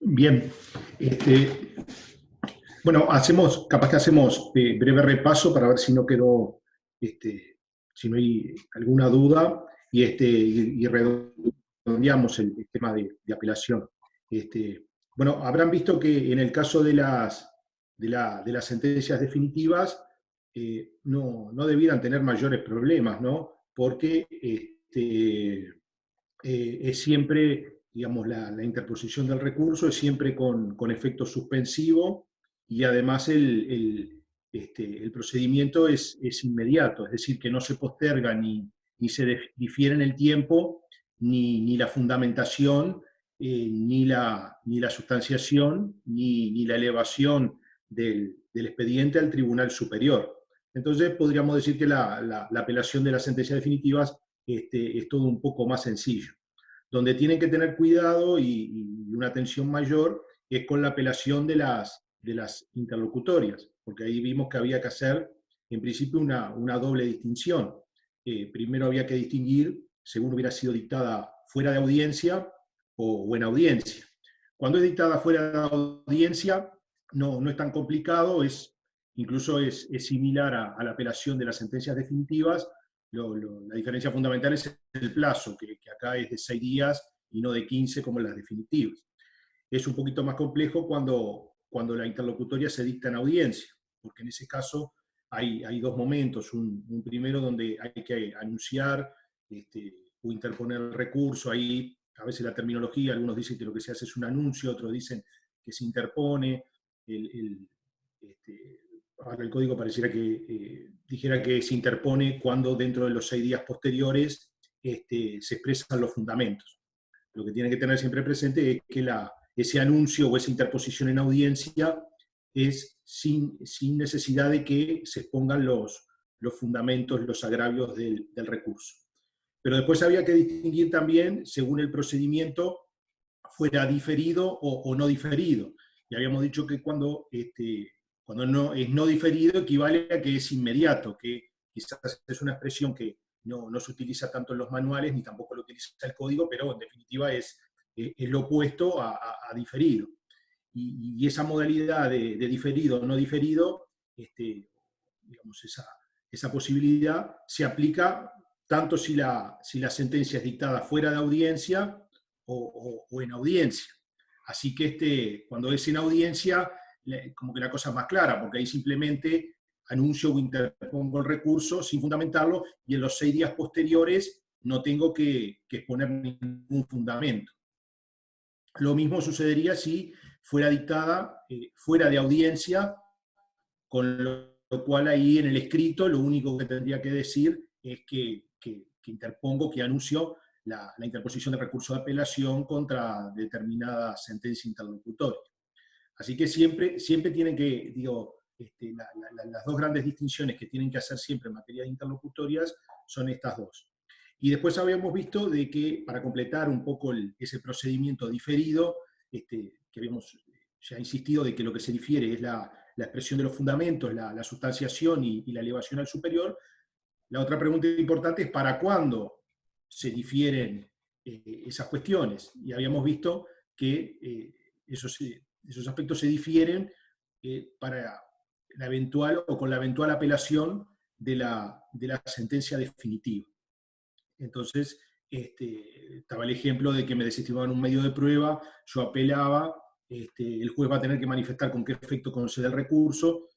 Bien, este, bueno, capaz que hacemos breve repaso para ver si no quedó, si no hay alguna duda y redondeamos el tema de apelación. Bueno, habrán visto que en el caso de las sentencias definitivas no debieran tener mayores problemas, ¿no? Porque es siempre, digamos, la interposición del recurso es siempre con efecto suspensivo y además el procedimiento es inmediato, es decir, que no se posterga ni se difiere en el tiempo, ni la fundamentación, ni la sustanciación, ni la elevación del expediente al Tribunal Superior. Entonces, podríamos decir que la apelación de las sentencias definitivas es todo un poco más sencillo. Donde tienen que tener cuidado y una atención mayor es con la apelación de las interlocutorias, porque ahí vimos que había que hacer, en principio, una doble distinción. Primero había que distinguir, según hubiera sido dictada fuera de audiencia o en audiencia. Cuando es dictada fuera de audiencia, no es tan complicado, incluso es similar a la apelación de las sentencias definitivas. La diferencia fundamental es el plazo, que acá es de 6 días y no de 15 como en las definitivas. Es un poquito más complejo cuando la interlocutoria se dicta en audiencia, porque en ese caso hay dos momentos. Un primero donde hay que anunciar o interponer el recurso. Ahí a veces la terminología, algunos dicen que lo que se hace es un anuncio, otros dicen que se interpone. El, el, este, Ahora el código pareciera que dijera que se interpone cuando dentro de los 6 días posteriores se expresan los fundamentos. Lo que tiene que tener siempre presente es que ese anuncio o esa interposición en audiencia es sin necesidad de que se expongan los fundamentos, los agravios del recurso. Pero después había que distinguir también, según el procedimiento, fuera diferido o no diferido. Y habíamos dicho que cuando no, es no diferido equivale a que es inmediato, que quizás es una expresión que no se utiliza tanto en los manuales, ni tampoco lo utiliza el código, pero en definitiva es lo opuesto a diferido. Y esa modalidad de diferido o no diferido, digamos, esa posibilidad se aplica tanto si la sentencia es dictada fuera de audiencia o en audiencia. Así que cuando es en audiencia, como que la cosa es más clara, porque ahí simplemente anuncio o interpongo el recurso sin fundamentarlo y en los 6 días posteriores no tengo que exponer ningún fundamento. Lo mismo sucedería si fuera dictada fuera de audiencia, con lo cual ahí en el escrito lo único que tendría que decir es que interpongo, que anuncio la interposición de recurso de apelación contra determinada sentencia interlocutoria. Así que siempre tienen que, digo, las dos grandes distinciones que tienen que hacer siempre en materia de interlocutorias son estas dos. Y después habíamos visto de que, para completar un poco ese procedimiento diferido, que habíamos ya insistido de que lo que se difiere es la expresión de los fundamentos, la sustanciación y la elevación al superior. La otra pregunta importante es ¿para cuándo se difieren esas cuestiones? Y habíamos visto que esos aspectos se difieren para la eventual o con la eventual apelación de la sentencia definitiva. Entonces, estaba el ejemplo de que me desestimaban un medio de prueba, yo apelaba, el juez va a tener que manifestar con qué efecto concede el recurso.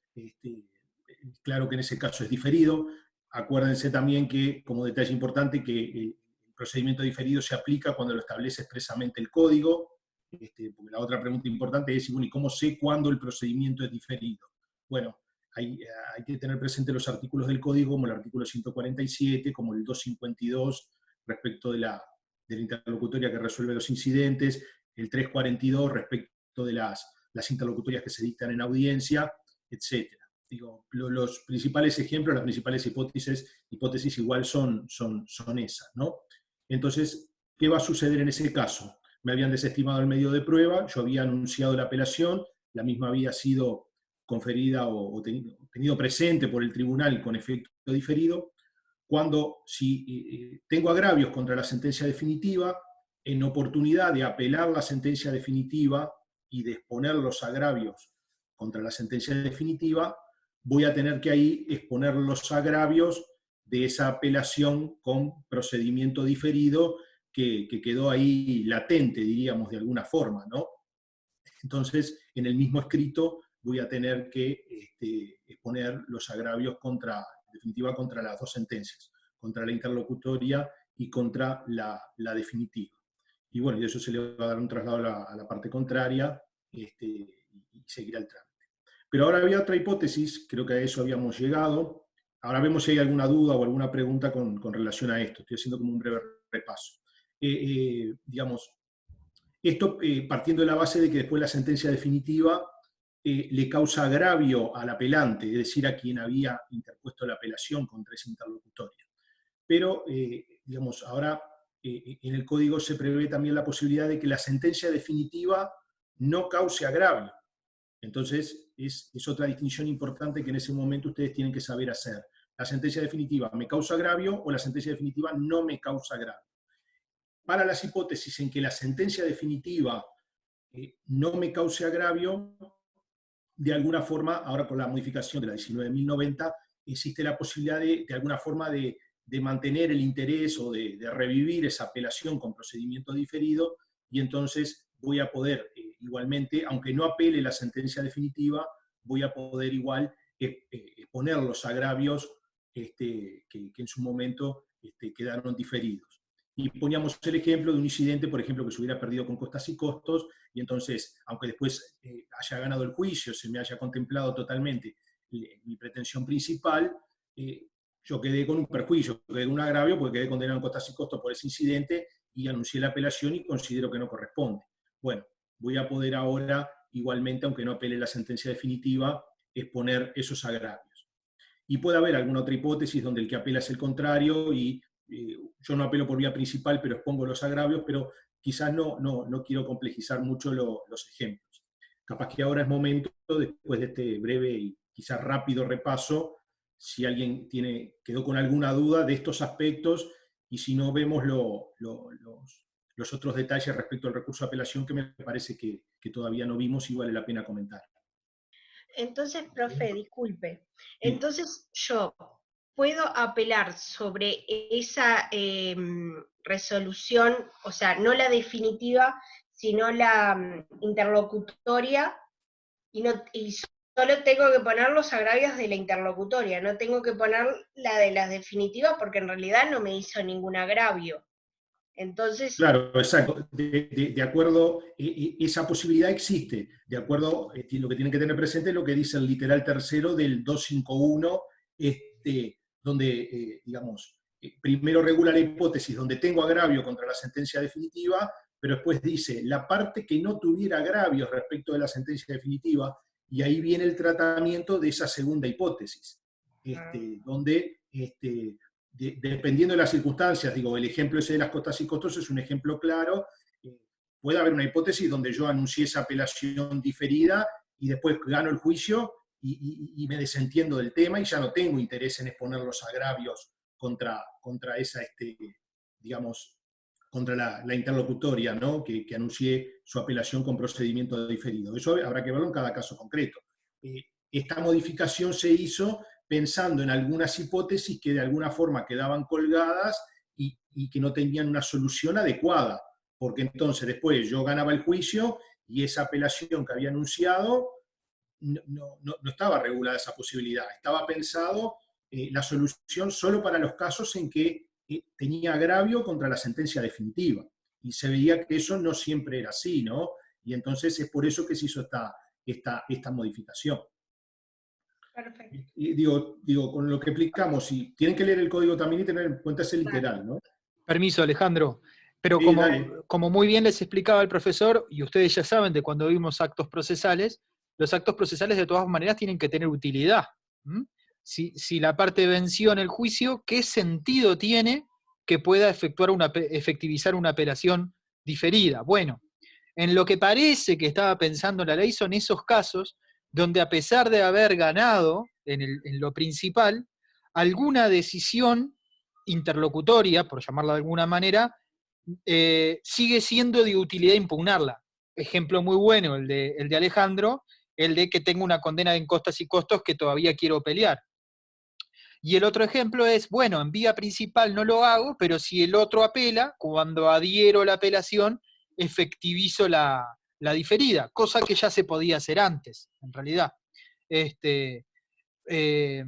Claro que en ese caso es diferido. Acuérdense también que, como detalle importante, que el procedimiento diferido se aplica cuando lo establece expresamente el código. Porque la otra pregunta importante es, bueno, ¿y cómo sé cuándo el procedimiento es diferido? Bueno, hay que tener presente los artículos del código, como el artículo 147, como el 252, respecto de la interlocutoria que resuelve los incidentes, el 342 respecto de las interlocutorias que se dictan en audiencia, etc. Digo, los principales ejemplos, las principales hipótesis igual son esas, ¿no? Entonces, ¿qué va a suceder en ese caso? Me habían desestimado el medio de prueba, yo había anunciado la apelación, la misma había sido conferida o tenido presente por el tribunal con efecto diferido. Si tengo agravios contra la sentencia definitiva, en oportunidad de apelar la sentencia definitiva y de exponer los agravios contra la sentencia definitiva, voy a tener que ahí exponer los agravios de esa apelación con procedimiento diferido que quedó ahí latente, diríamos, de alguna forma, ¿no? Entonces, en el mismo escrito voy a tener que exponer los agravios en definitiva, contra las dos sentencias, contra la interlocutoria y contra la definitiva. Y bueno, y eso se le va a dar un traslado a la parte contraria y seguirá el trámite. Pero ahora había otra hipótesis, creo que a eso habíamos llegado. Ahora vemos si hay alguna duda o alguna pregunta con relación a esto. Estoy haciendo como un breve repaso. Digamos, esto partiendo de la base de que después la sentencia definitiva le causa agravio al apelante, es decir, a quien había interpuesto la apelación contra esa interlocutoria. Pero, digamos, ahora en el código se prevé también la posibilidad de que la sentencia definitiva no cause agravio. Entonces, es otra distinción importante que en ese momento ustedes tienen que saber hacer. La sentencia definitiva me causa agravio o la sentencia definitiva no me causa agravio. Para las hipótesis en que la sentencia definitiva no me cause agravio, de alguna forma, ahora con la modificación de la 19.090, existe la posibilidad de alguna forma de mantener el interés o de revivir esa apelación con procedimiento diferido, y entonces voy a poder igualmente, aunque no apele la sentencia definitiva, voy a poder igual exponer los agravios que en su momento quedaron diferidos. Y poníamos el ejemplo de un incidente, por ejemplo, que se hubiera perdido con costas y costos, y entonces, aunque después haya ganado el juicio, se me haya contemplado totalmente mi pretensión principal, yo quedé con un perjuicio, quedé con un agravio, porque quedé condenado en costas y costos por ese incidente, y anuncié la apelación y considero que no corresponde. Bueno, voy a poder ahora, igualmente, aunque no apele la sentencia definitiva, exponer esos agravios. Y puede haber alguna otra hipótesis donde el que apela es el contrario y yo no apelo por vía principal, pero expongo los agravios, pero quizás no quiero complejizar mucho los ejemplos. Capaz que ahora es momento, después de este breve y quizás rápido repaso, si alguien quedó con alguna duda de estos aspectos, y si no, vemos los otros detalles respecto al recurso de apelación que me parece que todavía no vimos y vale la pena comentar. Entonces, profe, disculpe. Entonces, yo puedo apelar sobre esa resolución, o sea, no la definitiva, sino la interlocutoria, y solo tengo que poner los agravios de la interlocutoria, no tengo que poner la de las definitivas porque en realidad no me hizo ningún agravio. Entonces, claro, exacto. De acuerdo, esa posibilidad existe. De acuerdo, lo que tienen que tener presente es lo que dice el literal tercero del 251, donde, digamos, primero regula la hipótesis donde tengo agravio contra la sentencia definitiva, pero después dice la parte que no tuviera agravios respecto de la sentencia definitiva, y ahí viene el tratamiento de esa segunda hipótesis, donde dependiendo de las circunstancias, digo, el ejemplo ese de las costas y costos es un ejemplo claro. Puede haber una hipótesis donde yo anuncié esa apelación diferida y después gano el juicio y me desentiendo del tema y ya no tengo interés en exponer los agravios contra esa, digamos, contra la interlocutoria, ¿no? que anuncié su apelación con procedimiento diferido. Eso habrá que verlo en cada caso concreto. Esta modificación se hizo pensando en algunas hipótesis que de alguna forma quedaban colgadas y que no tenían una solución adecuada, porque entonces después yo ganaba el juicio y esa apelación que había anunciado no estaba regulada esa posibilidad, estaba pensado la solución solo para los casos en que tenía agravio contra la sentencia definitiva, y se veía que eso no siempre era así, ¿no? Y entonces es por eso que se hizo esta modificación. perfecto. Y digo, con lo que explicamos, y tienen que leer el código también y tener en cuenta ese literal, ¿no? Permiso, Alejandro. Pero Sí, como muy bien les explicaba el profesor, y ustedes ya saben de cuando vimos actos procesales, los actos procesales de todas maneras tienen que tener utilidad. Si la parte venció en el juicio, ¿qué sentido tiene que pueda efectivizar una apelación diferida? Bueno, en lo que parece que estaba pensando la ley son esos casos donde, a pesar de haber ganado en lo principal, alguna decisión interlocutoria, por llamarla de alguna manera, sigue siendo de utilidad impugnarla. ejemplo muy bueno, el de Alejandro, el de que tengo una condena en costas y costos que todavía quiero pelear. Y el otro ejemplo es, bueno, en vía principal no lo hago, pero si el otro apela, cuando adhiero la apelación, efectivizo la diferida, cosa que ya se podía hacer antes, en realidad. Este, eh,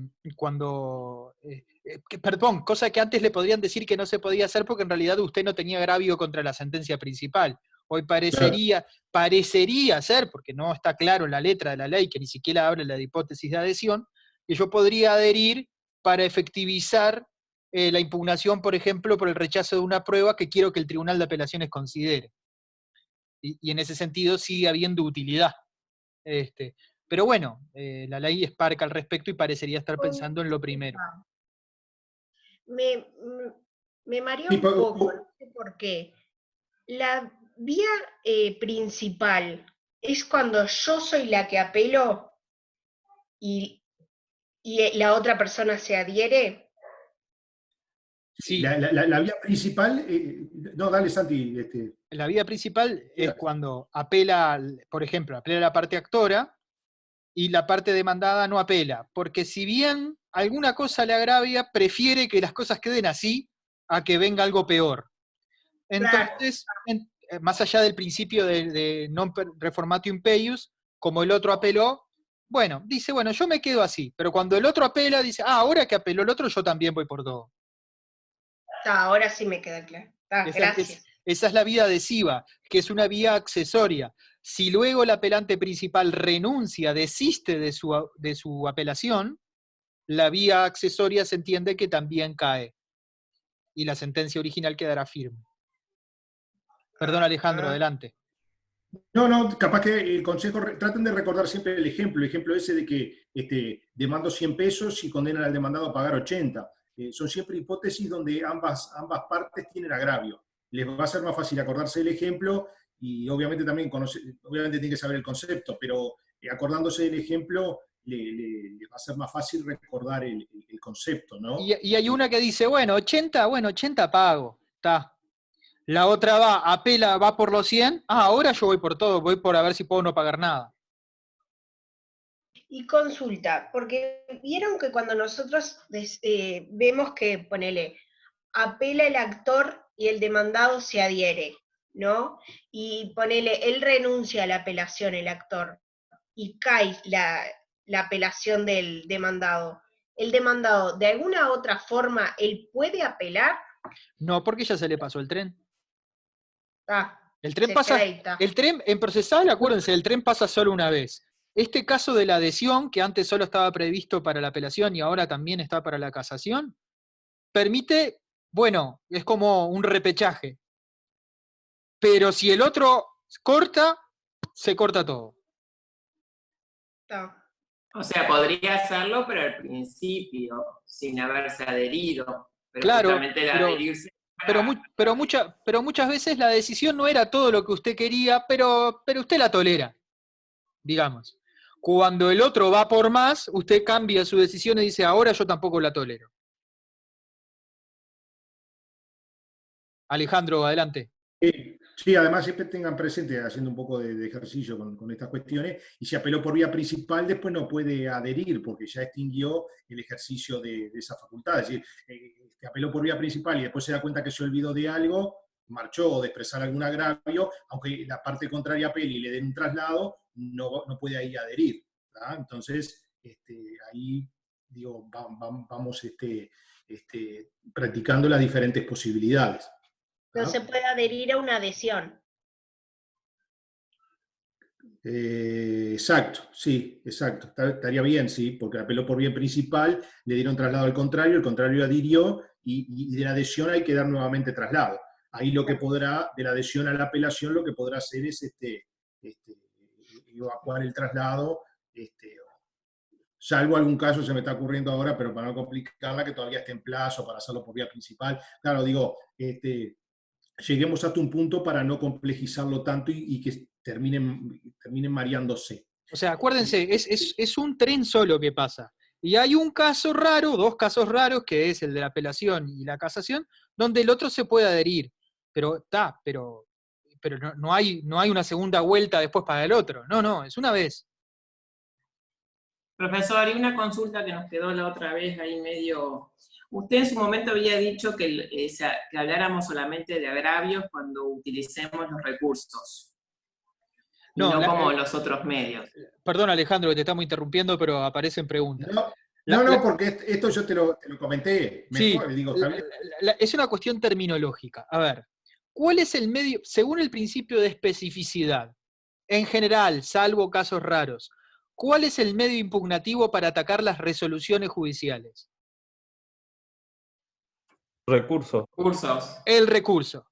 perdón, cosa que antes le podrían decir que no se podía hacer porque en realidad usted no tenía agravio contra la sentencia principal. Hoy Claro. parecería ser, porque no está claro en la letra de la ley, que ni siquiera habla de la hipótesis de adhesión, que yo podría adherir para efectivizar la impugnación, por ejemplo, por el rechazo de una prueba que quiero que el Tribunal de Apelaciones considere. Y en ese sentido sigue habiendo utilidad. Este, pero bueno, la ley es parca al respecto y parecería estar pensando en lo primero. Me, me marea Sí, un poco, no sé por qué. La vía principal es cuando yo soy la que apelo y, la otra persona se adhiere. sí, Sí, la vía principal, no, dale Santi, la vía principal es mira, cuando apela, por ejemplo, apela la parte actora y la parte demandada no apela, porque si bien alguna cosa le agravia, prefiere que las cosas queden así a que venga algo peor. Claro. Entonces, más allá del principio de non reformatio impeius, como el otro apeló, bueno, dice, bueno, yo me quedo así, pero cuando el otro apela, dice, ahora que apeló el otro, yo también voy por todo. Ahora sí me queda claro. Gracias. Esa es la vía adhesiva, que es una vía accesoria. Si luego el apelante principal renuncia, desiste de su apelación, la vía accesoria se entiende que también cae y la sentencia original quedará firme. Perdón, Alejandro, adelante. no, no, capaz que el consejo, traten de recordar siempre el ejemplo ese de que demando 100 pesos y condenan al demandado a pagar 80. Son siempre hipótesis donde ambas partes tienen agravio. Les va a ser más fácil acordarse del ejemplo y obviamente también obviamente tienen que saber el concepto, pero acordándose del ejemplo le va a ser más fácil recordar el concepto, ¿no? Y hay una que dice, bueno, 80 pago, está. La otra apela, va por los 100, ahora yo voy por todo, voy por a ver si puedo no pagar nada. Y consulta, porque vieron que cuando nosotros vemos que, ponele, apela el actor y el demandado se adhiere, ¿no? Y ponele, él renuncia a la apelación, el actor, y cae la apelación del demandado. El demandado, de alguna otra forma, ¿él puede apelar? No, porque ya se le pasó el tren. Ah, El tren se queda pasa, ahí, está. el tren en procesal, acuérdense, el tren pasa solo una vez. Este caso de la adhesión, que antes solo estaba previsto para la apelación y ahora también está para la casación, permite, bueno, es como un repechaje. Pero si el otro corta, se corta todo. Está. O sea, podría hacerlo, pero al principio, sin haberse adherido. Pero Claro, justamente el adherirse pero muchas veces la decisión no era todo lo que usted quería, pero usted la tolera, digamos. Cuando el otro va por más, usted cambia su decisión y dice, ahora yo tampoco la tolero. Alejandro, adelante. Sí, además siempre tengan presente, haciendo un poco de ejercicio con estas cuestiones, y si apeló por vía principal, después no puede adherir, porque ya extinguió el ejercicio de esa facultad. Es decir, que apeló por vía principal y después se da cuenta que se olvidó de algo, marchó de expresar algún agravio, aunque la parte contraria apele y le den un traslado, no puede ahí adherir. ¿Verdad? Entonces, ahí digo, vamos practicando las diferentes posibilidades. No ¿Ah? se puede adherir a una adhesión. Exacto, sí, exacto. Estaría bien, sí, porque apeló por vía principal, le dieron traslado al contrario, el contrario adhirió y de la adhesión hay que dar nuevamente traslado. Ahí lo que podrá, de la adhesión a la apelación, lo que podrá hacer es evacuar el traslado, salvo algún caso, se me está ocurriendo ahora, pero para no complicarla, que todavía esté en plazo para hacerlo por vía principal. Claro, digo, lleguemos hasta un punto para no complejizarlo tanto y que terminen mareándose. O sea, acuérdense, es un tren solo que pasa. Y hay un caso raro, dos casos raros, que es el de la apelación y la casación, donde el otro se puede adherir. Pero pero no hay una segunda vuelta después para el otro. No, es una vez. Profesor, y una consulta que nos quedó la otra vez ahí medio... Usted en su momento había dicho que habláramos solamente de agravios cuando utilicemos los recursos, y no como los otros medios. Perdón, Alejandro, que te estamos interrumpiendo, pero aparecen preguntas. No, porque esto yo te lo comenté. Mejor, sí, digo, es una cuestión terminológica. A ver, ¿cuál es el medio, según el principio de especificidad, en general, salvo casos raros, cuál es el medio impugnativo para atacar las resoluciones judiciales? Recursos. El recurso.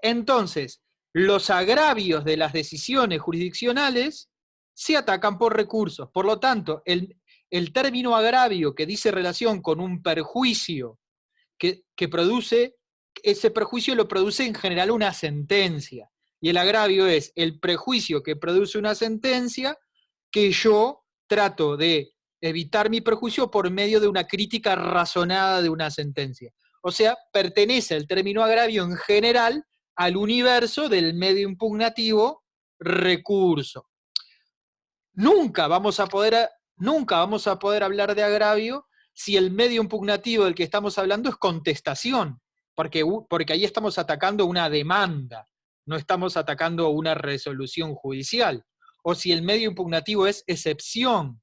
Entonces, los agravios de las decisiones jurisdiccionales se atacan por recursos. Por lo tanto, el término agravio que dice relación con un perjuicio que produce, ese perjuicio lo produce en general una sentencia. Y el agravio es el prejuicio que produce una sentencia que yo trato de evitar mi perjuicio por medio de una crítica razonada de una sentencia. O sea, pertenece el término agravio en general al universo del medio impugnativo recurso. Nunca vamos a poder hablar de agravio si el medio impugnativo del que estamos hablando es contestación, porque ahí estamos atacando una demanda, no estamos atacando una resolución judicial. O si el medio impugnativo es excepción,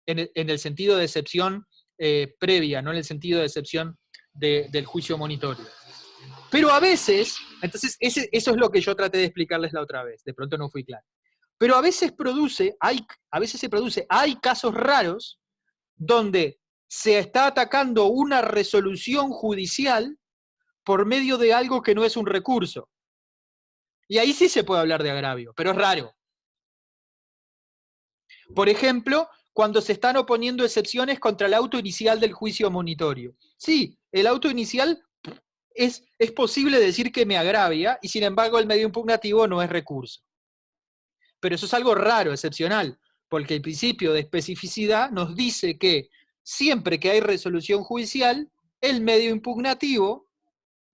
en el sentido de excepción previa, no en el sentido de excepción del juicio monitorio. Pero a veces, entonces eso es lo que yo traté de explicarles la otra vez, de pronto no fui claro. Pero a veces hay casos raros donde se está atacando una resolución judicial por medio de algo que no es un recurso. Y ahí sí se puede hablar de agravio, pero es raro. Por ejemplo, cuando se están oponiendo excepciones contra el auto inicial del juicio monitorio. Sí, el auto inicial es posible decir que me agravia, y sin embargo el medio impugnativo no es recurso. Pero eso es algo raro, excepcional, porque el principio de especificidad nos dice que siempre que hay resolución judicial, el medio impugnativo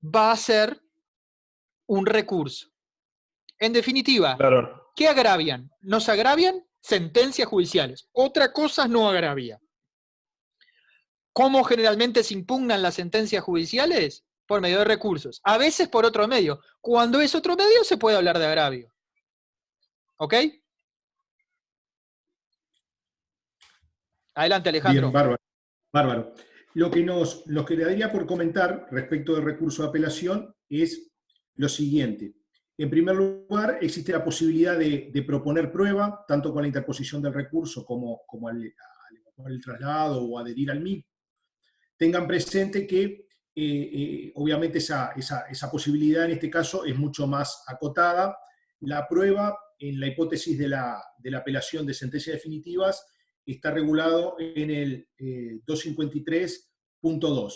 va a ser un recurso. En definitiva, Claro. ¿qué agravian? ¿Nos agravian? Sentencias judiciales. Otra cosa no agravia. ¿Cómo generalmente se impugnan las sentencias judiciales? Por medio de recursos. A veces por otro medio. Cuando es otro medio se puede hablar de agravio. ¿Ok? Adelante, Alejandro. Bien, bárbaro. Lo que nos quedaría por comentar respecto del recurso de apelación es lo siguiente. En primer lugar, existe la posibilidad de proponer prueba, tanto con la interposición del recurso como al evacuar el traslado o adherir al mismo. Tengan presente que obviamente esa posibilidad en este caso es mucho más acotada. La prueba, en la hipótesis de la apelación de sentencias definitivas, está regulado en el 253.2.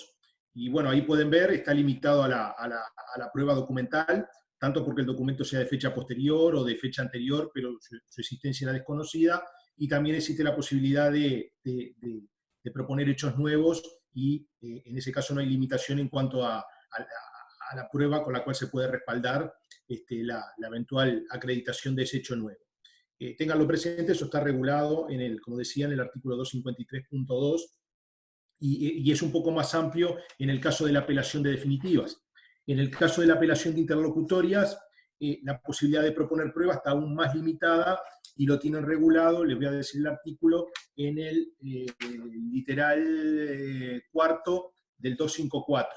Y bueno, ahí pueden ver, está limitado a la prueba documental, tanto porque el documento sea de fecha posterior o de fecha anterior, pero su existencia era desconocida, y también existe la posibilidad de proponer hechos nuevos, y en ese caso no hay limitación en cuanto a la prueba con la cual se puede respaldar la eventual acreditación de ese hecho nuevo. Ténganlo presente, eso está regulado, como decía, en el artículo 253.2, y es un poco más amplio en el caso de la apelación de definitivas. En el caso de la apelación de interlocutorias, la posibilidad de proponer pruebas está aún más limitada, y lo tienen regulado, les voy a decir el artículo, en el literal cuarto del 254,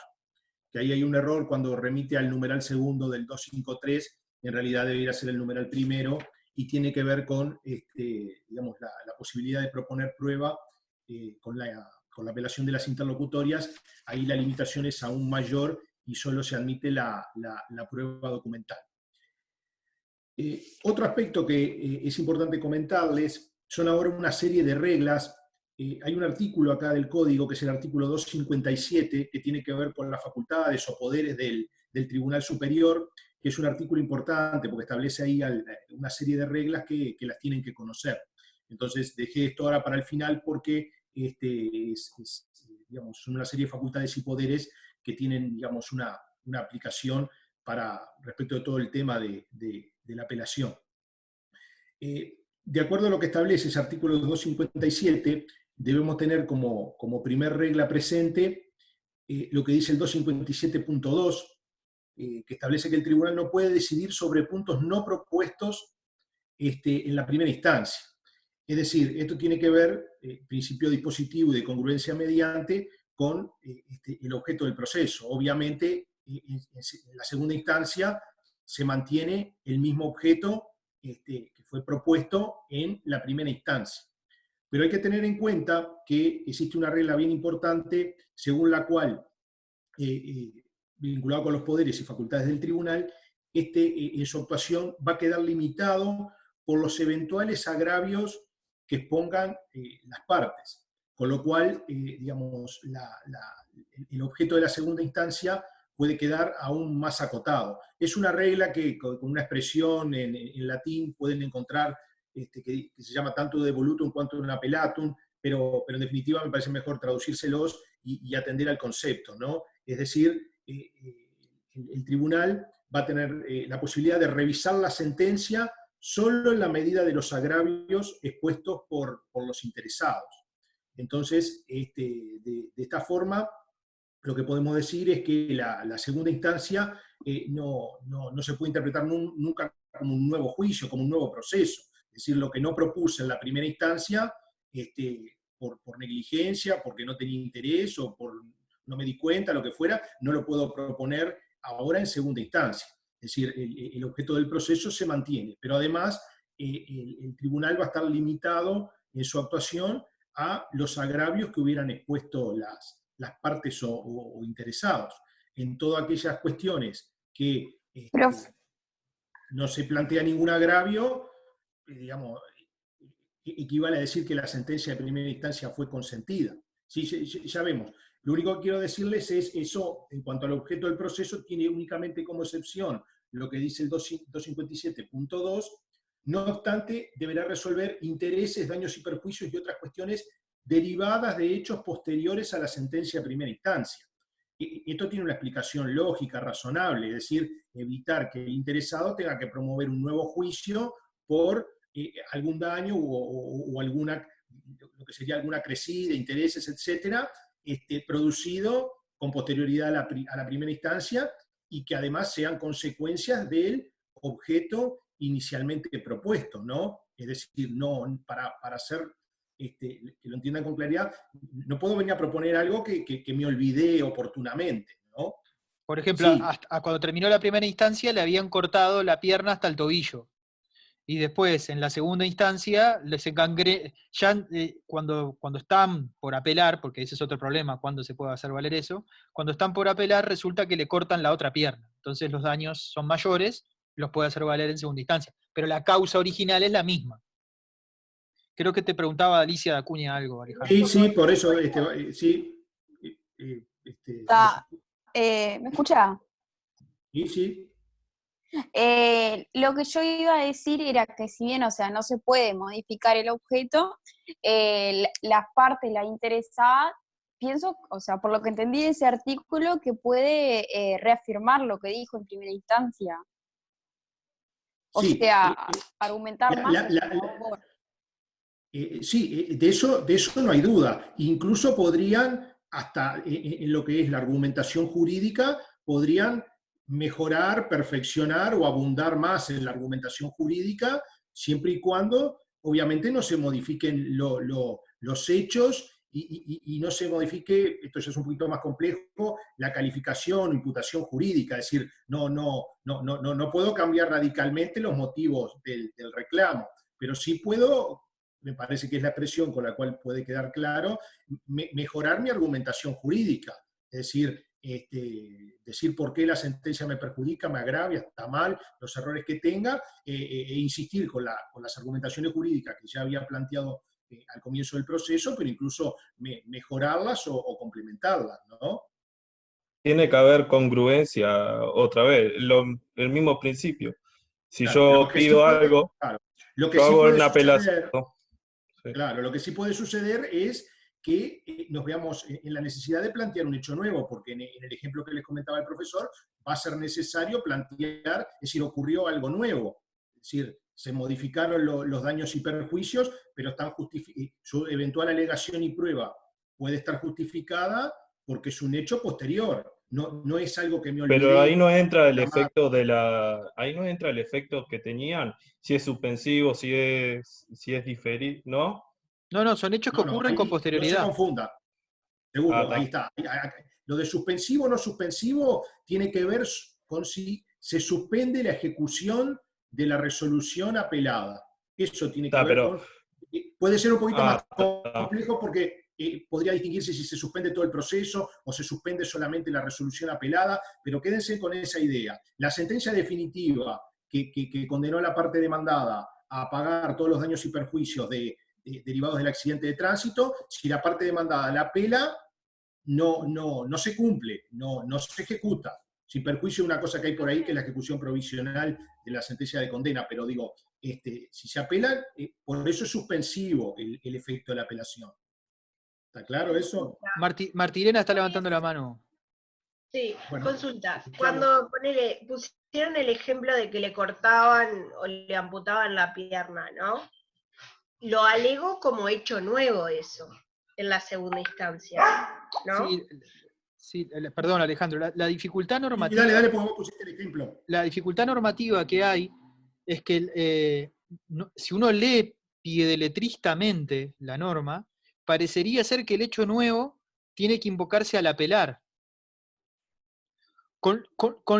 que ahí hay un error cuando remite al numeral segundo del 253, en realidad debería ser el numeral primero, y tiene que ver con digamos, la posibilidad de proponer prueba con la apelación de las interlocutorias. Ahí la limitación es aún mayor y solo se admite la prueba documental. Otro aspecto que es importante comentarles son ahora una serie de reglas. Hay un artículo acá del Código, que es el artículo 257, que tiene que ver con las facultades o poderes del Tribunal Superior, que es un artículo importante porque establece ahí una serie de reglas que las tienen que conocer. Entonces dejé esto ahora para el final porque digamos, son una serie de facultades y poderes que tienen, digamos, una aplicación respecto de todo el tema de la apelación. De acuerdo a lo que establece ese artículo 257, debemos tener como primer regla presente lo que dice el 257.2, que establece que el tribunal no puede decidir sobre puntos no propuestos en la primera instancia. Es decir, esto tiene que ver, principio dispositivo y de congruencia mediante, con el objeto del proceso. Obviamente, en la segunda instancia se mantiene el mismo objeto que fue propuesto en la primera instancia. Pero hay que tener en cuenta que existe una regla bien importante según la cual, vinculado con los poderes y facultades del tribunal, en su actuación va a quedar limitado por los eventuales agravios que expongan las partes. Con lo cual, digamos, el objeto de la segunda instancia puede quedar aún más acotado. Es una regla que con una expresión en latín pueden encontrar que se llama tanto de volutum cuanto de appellatum, pero en definitiva me parece mejor traducírselos y atender al concepto, ¿no? Es decir, el tribunal va a tener la posibilidad de revisar la sentencia solo en la medida de los agravios expuestos por los interesados. Entonces, de esta forma, lo que podemos decir es que la segunda instancia no se puede interpretar nunca como un nuevo juicio, como un nuevo proceso. Es decir, lo que no propuse en la primera instancia, por negligencia, porque no tenía interés o por no me di cuenta, lo que fuera, no lo puedo proponer ahora en segunda instancia. Es decir, el objeto del proceso se mantiene, pero además el tribunal va a estar limitado en su actuación a los agravios que hubieran expuesto las partes o interesados. En todas aquellas cuestiones que no se plantea ningún agravio, digamos, equivale a decir que la sentencia de primera instancia fue consentida. Sí, ya vemos. Lo único que quiero decirles es eso, en cuanto al objeto del proceso, tiene únicamente como excepción lo que dice el 257.2, no obstante, deberá resolver intereses, daños y perjuicios y otras cuestiones derivadas de hechos posteriores a la sentencia de primera instancia. Esto tiene una explicación lógica, razonable, es decir, evitar que el interesado tenga que promover un nuevo juicio por algún daño o alguna, lo que sería alguna crecida, intereses, etcétera, producido con posterioridad a la primera instancia y que además sean consecuencias del objeto inicialmente propuesto, ¿no? Es decir, no, para hacer, que lo entiendan con claridad, no puedo venir a proponer algo que me olvidé oportunamente, ¿no? Por ejemplo, Sí. cuando terminó la primera instancia le habían cortado la pierna hasta el tobillo. Y después, en la segunda instancia, cuando están por apelar, porque ese es otro problema, cuando se puede hacer valer eso, cuando están por apelar resulta que le cortan la otra pierna. Entonces los daños son mayores, los puede hacer valer en segunda instancia. Pero la causa original es la misma. Creo que te preguntaba Alicia de Acuña algo, Alejandro. Sí, por eso, sí. ¿Me escucha? Sí. Lo que yo iba a decir era que si bien, o sea, no se puede modificar el objeto, las partes, la interesada, pienso, o sea, por lo que entendí de ese artículo, que puede reafirmar lo que dijo en primera instancia. O sea, argumentar más. Sí, de eso no hay duda. Incluso podrían, hasta en lo que es la argumentación jurídica, podrían mejorar, perfeccionar o abundar más en la argumentación jurídica, siempre y cuando, obviamente, no se modifiquen los hechos y no se modifique, esto ya es un poquito más complejo, la calificación o imputación jurídica. Es decir, no puedo cambiar radicalmente los motivos del reclamo, pero sí puedo, me parece que es la expresión con la cual puede quedar claro, mejorar mi argumentación jurídica. Es decir, decir por qué la sentencia me perjudica, me agravia, está mal, los errores que tenga, e insistir con las argumentaciones jurídicas que ya había planteado al comienzo del proceso, pero incluso mejorarlas o complementarlas, ¿no? Tiene que haber congruencia otra vez, el mismo principio. Si claro, yo pido algo, claro, lo que yo sí hago puede una apelación. suceder, claro, lo que sí puede suceder es que nos veamos en la necesidad de plantear un hecho nuevo, porque en el ejemplo que les comentaba el profesor, va a ser necesario plantear, es decir, ocurrió algo nuevo, es decir, se modificaron los daños y perjuicios, pero su eventual alegación y prueba puede estar justificada porque es un hecho posterior, no es algo que me olvidé. Pero ahí no entra el efecto ahí no entra el efecto que tenían, si es suspensivo, si es diferido, ¿no? No, son hechos que ocurren con posterioridad. No se confunda, seguro, ahí está. Lo de suspensivo o no suspensivo tiene que ver con si se suspende la ejecución de la resolución apelada. Eso tiene que ver con... Puede ser un poquito más complejo porque podría distinguirse si se suspende todo el proceso o se suspende solamente la resolución apelada, pero quédense con esa idea. La sentencia definitiva que condenó a la parte demandada a pagar todos los daños y perjuicios derivados del accidente de tránsito, si la parte demandada la apela, no se cumple, no se ejecuta. Sin perjuicio, una cosa que hay por ahí, que es la ejecución provisional de la sentencia de condena, pero digo, si se apela, por eso es suspensivo el efecto de la apelación. ¿Está claro eso? Martirena está levantando la mano. Sí, bueno, consulta. Cuando pusieron el ejemplo de que le cortaban o le amputaban la pierna, ¿no? Lo alegó como hecho nuevo eso, en la segunda instancia, ¿no? Sí, perdón, Alejandro, la dificultad normativa... Dale, porque vos pusiste el ejemplo. La dificultad normativa que hay es que si uno lee piedeletristamente la norma, parecería ser que el hecho nuevo tiene que invocarse al apelar. Con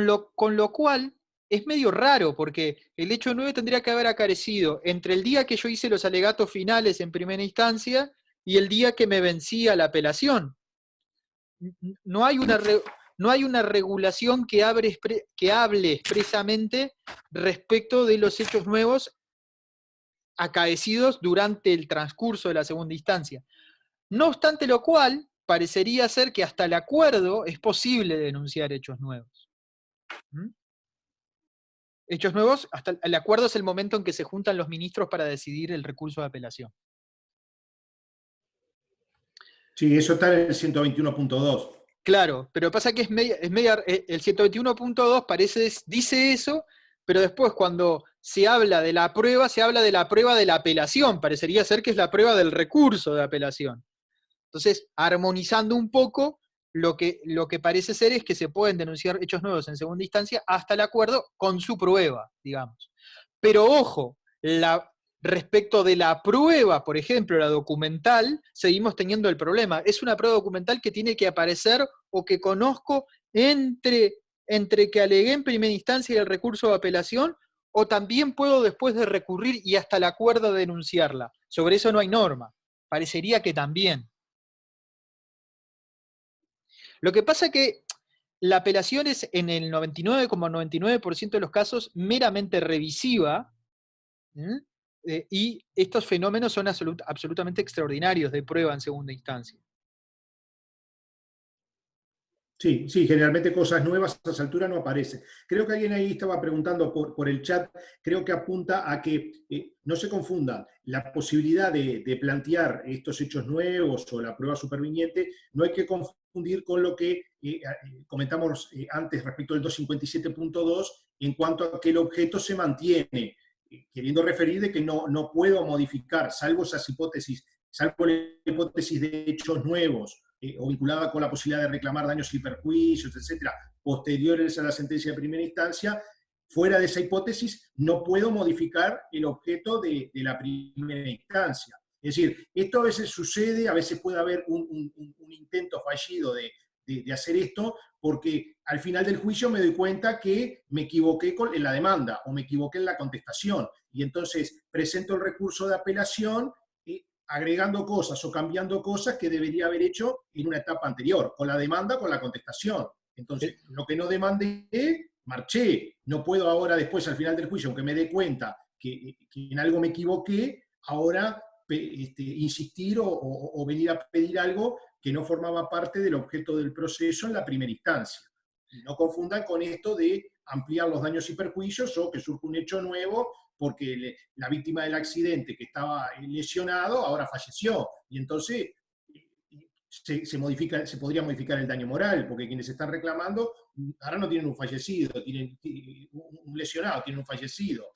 lo cual es medio raro, porque el hecho nuevo tendría que haber acarecido entre el día que yo hice los alegatos finales en primera instancia y el día que me vencía la apelación. No hay una regulación que hable expresamente respecto de los hechos nuevos acaecidos durante el transcurso de la segunda instancia. No obstante lo cual, parecería ser que hasta el acuerdo es posible denunciar hechos nuevos. Hechos nuevos, hasta el acuerdo es el momento en que se juntan los ministros para decidir el recurso de apelación. Sí, eso está en el 121.2. Claro, pero pasa que el 121.2 dice eso, pero después cuando se habla de la prueba, se habla de la prueba de la apelación, parecería ser que es la prueba del recurso de apelación. Entonces, armonizando un poco, lo que parece ser es que se pueden denunciar hechos nuevos en segunda instancia hasta el acuerdo con su prueba, digamos. Pero ojo, respecto de la prueba, por ejemplo, la documental, seguimos teniendo el problema. Es una prueba documental que tiene que aparecer o que conozco entre que alegué en primera instancia y el recurso de apelación, o también puedo después de recurrir y hasta el acuerdo denunciarla. Sobre eso no hay norma. Parecería que también. Lo que pasa es que la apelación es en el 99,99% de los casos meramente revisiva, y estos fenómenos son absolutamente extraordinarios de prueba en segunda instancia. Sí, generalmente cosas nuevas a esa altura no aparecen. Creo que alguien ahí estaba preguntando por el chat, creo que apunta a que no se confundan, la posibilidad de plantear estos hechos nuevos o la prueba superviniente, no hay que confundir con lo que comentamos antes respecto del 257.2 en cuanto a que el objeto se mantiene, queriendo referir de que no puedo modificar, salvo esas hipótesis, salvo la hipótesis de hechos nuevos, o vinculada con la posibilidad de reclamar daños y perjuicios, etcétera, posteriores a la sentencia de primera instancia, fuera de esa hipótesis no puedo modificar el objeto de la primera instancia. Es decir, esto a veces sucede, a veces puede haber un intento fallido de hacer esto, porque al final del juicio me doy cuenta que me equivoqué en la demanda o me equivoqué en la contestación, y entonces presento el recurso de apelación agregando cosas o cambiando cosas que debería haber hecho en una etapa anterior, con la demanda, con la contestación. Entonces, lo que no demandé, marché. No puedo ahora, después, al final del juicio, aunque me dé cuenta que en algo me equivoqué, ahora insistir o venir a pedir algo que no formaba parte del objeto del proceso en la primera instancia. No confundan con esto de ampliar los daños y perjuicios o que surja un hecho nuevo porque la víctima del accidente que estaba lesionado ahora falleció. Y entonces se podría modificar el daño moral, porque quienes están reclamando ahora no tienen un fallecido, tienen un lesionado, tienen un fallecido.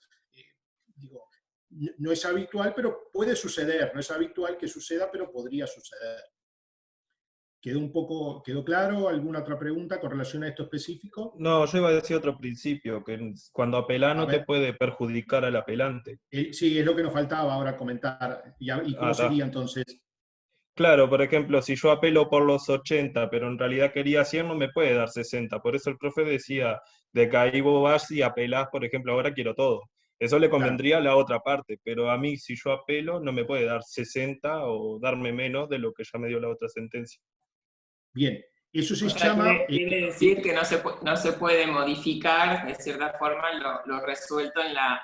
Digo, no es habitual, pero puede suceder, no es habitual que suceda, pero podría suceder. ¿Quedó claro? ¿Alguna otra pregunta con relación a esto específico? No, yo iba a decir otro principio, que cuando apelás A no te ver. puede perjudicar al apelante. Sí, es lo que nos faltaba ahora comentar. ¿Y cómo Ah, está. sería entonces? Claro, por ejemplo, si yo apelo por los 80, pero en realidad quería 100, no me puede dar 60. Por eso el profe decía de que ahí vos vas y apelás, por ejemplo, ahora quiero todo. Eso le Claro. convendría a la otra parte, pero a mí si yo apelo no me puede dar 60 o darme menos de lo que ya me dio la otra sentencia. Bien, eso se O sea, llama... quiere decir que no se puede modificar, de cierta forma, lo resuelto en la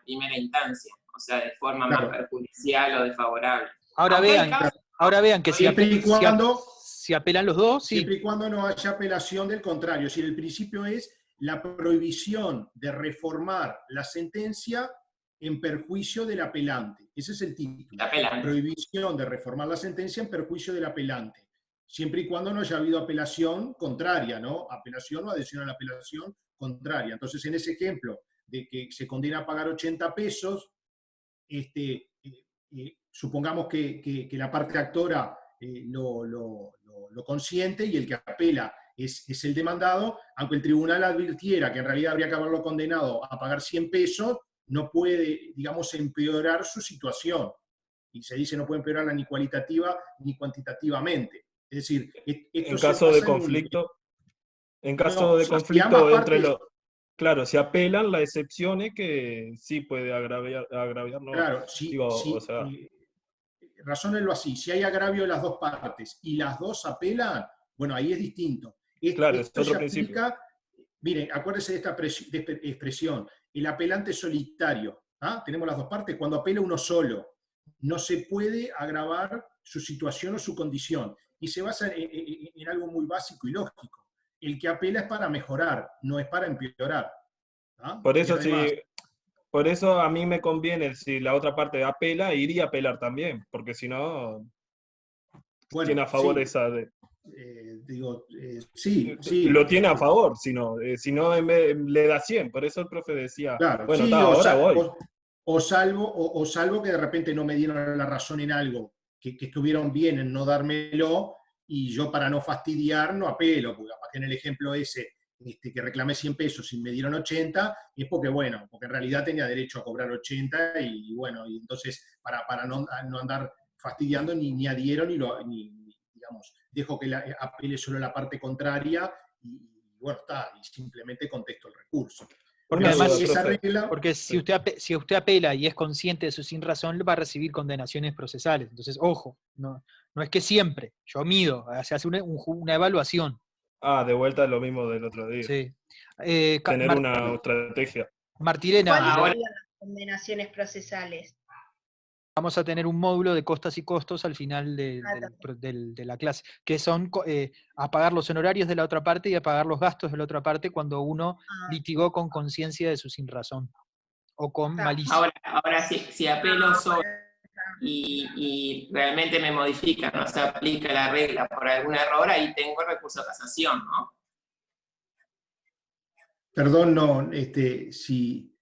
primera instancia, o sea, de forma Claro. más perjudicial o desfavorable. Ahora Aunque hay vean, casos- ahora vean que Siempre y cuando... si apelan los dos, sí. Siempre y cuando no haya apelación del contrario. Es decir, el principio es la prohibición de reformar la sentencia en perjuicio del apelante. Ese es el título. Apelante. Prohibición de reformar la sentencia en perjuicio del apelante. Siempre y cuando no haya habido apelación contraria, ¿no? Apelación o adhesión a la apelación contraria. Entonces, en ese ejemplo de que se condena a pagar 80 pesos, supongamos que la parte actora lo consiente y el que apela es el demandado, aunque el tribunal advirtiera que en realidad habría que haberlo condenado a pagar 100 pesos, no puede, digamos, empeorar su situación. Y se dice no puede empeorarla ni cualitativa ni cuantitativamente. Es decir, esto En se caso de basa conflicto, en caso No, de si conflicto ambas entre partes- los... Claro, si apelan, la excepción es que sí puede agraviar no, Claro, digo, o sea, razónenlo así, si hay agravio de las dos partes y las dos apelan, bueno, ahí es distinto. claro, es Esto se otro principio. aplica, miren, acuérdense de esta expresión, el apelante solitario. ¿Ah? Tenemos las dos partes, cuando apela uno solo, no se puede agravar su situación o su condición. Y se basa en algo muy básico y lógico. El que apela es para mejorar, no es para empeorar. ¿Ah? Por Y eso además, sí, por eso a mí me conviene, si la otra parte apela, iría a apelar también, porque si no, bueno, tiene a favor sí, esa de... sí. Lo tiene a favor, si no le da 100, por eso el profe decía, Claro, bueno, sí, está, ahora voy. salvo que de repente no me dieron la razón en algo, que estuvieron bien en no dármelo, y yo para no fastidiar no apelo, porque capaz que en el ejemplo ese que reclamé 100 pesos y me dieron 80, es porque, bueno, porque en realidad tenía derecho a cobrar 80 y bueno, y entonces para no andar fastidiando ni adhiero ni, digamos, dejo que apele solo la parte contraria y bueno, está, y simplemente contesto el recurso. Porque Una además, duda, esa profe. regla, porque si usted apela y es consciente de su sin razón, va a recibir condenaciones procesales. Entonces, ojo, no es que siempre, yo mido, se hace una evaluación. De vuelta lo mismo del otro día. Sí. Tener una estrategia. Martirena, ¿Cuáles Ahora- serían las condenaciones procesales? vamos a tener un módulo de costas y costos al final de la clase, que son a pagar los honorarios de la otra parte y a pagar los gastos de la otra parte cuando uno litigó con conciencia de su sin razón o con Está. malicia. Ahora si apelo solo y realmente me modifica, no se aplica la regla por algún error, ahí tengo recurso de casación, ¿no? perdón, no, sí,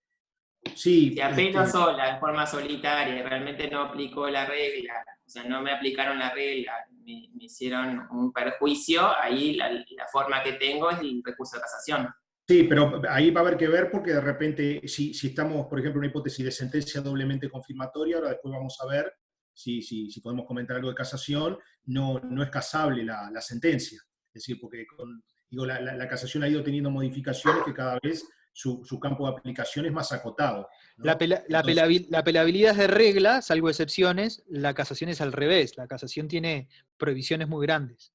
Si apelo sola, de forma solitaria, y realmente no aplicó la regla, o sea, no me aplicaron la regla, me hicieron un perjuicio, ahí la forma que tengo es el recurso de casación. sí, pero ahí va a haber que ver porque de repente, si estamos, por ejemplo, en una hipótesis de sentencia doblemente confirmatoria, ahora después vamos a ver si podemos comentar algo de casación, no es casable la sentencia. Es decir, porque la casación ha ido teniendo modificaciones que cada vez su campo de aplicación es más acotado, ¿no? La apelabilidad es de regla, salvo excepciones, la casación es al revés, la casación tiene prohibiciones muy grandes.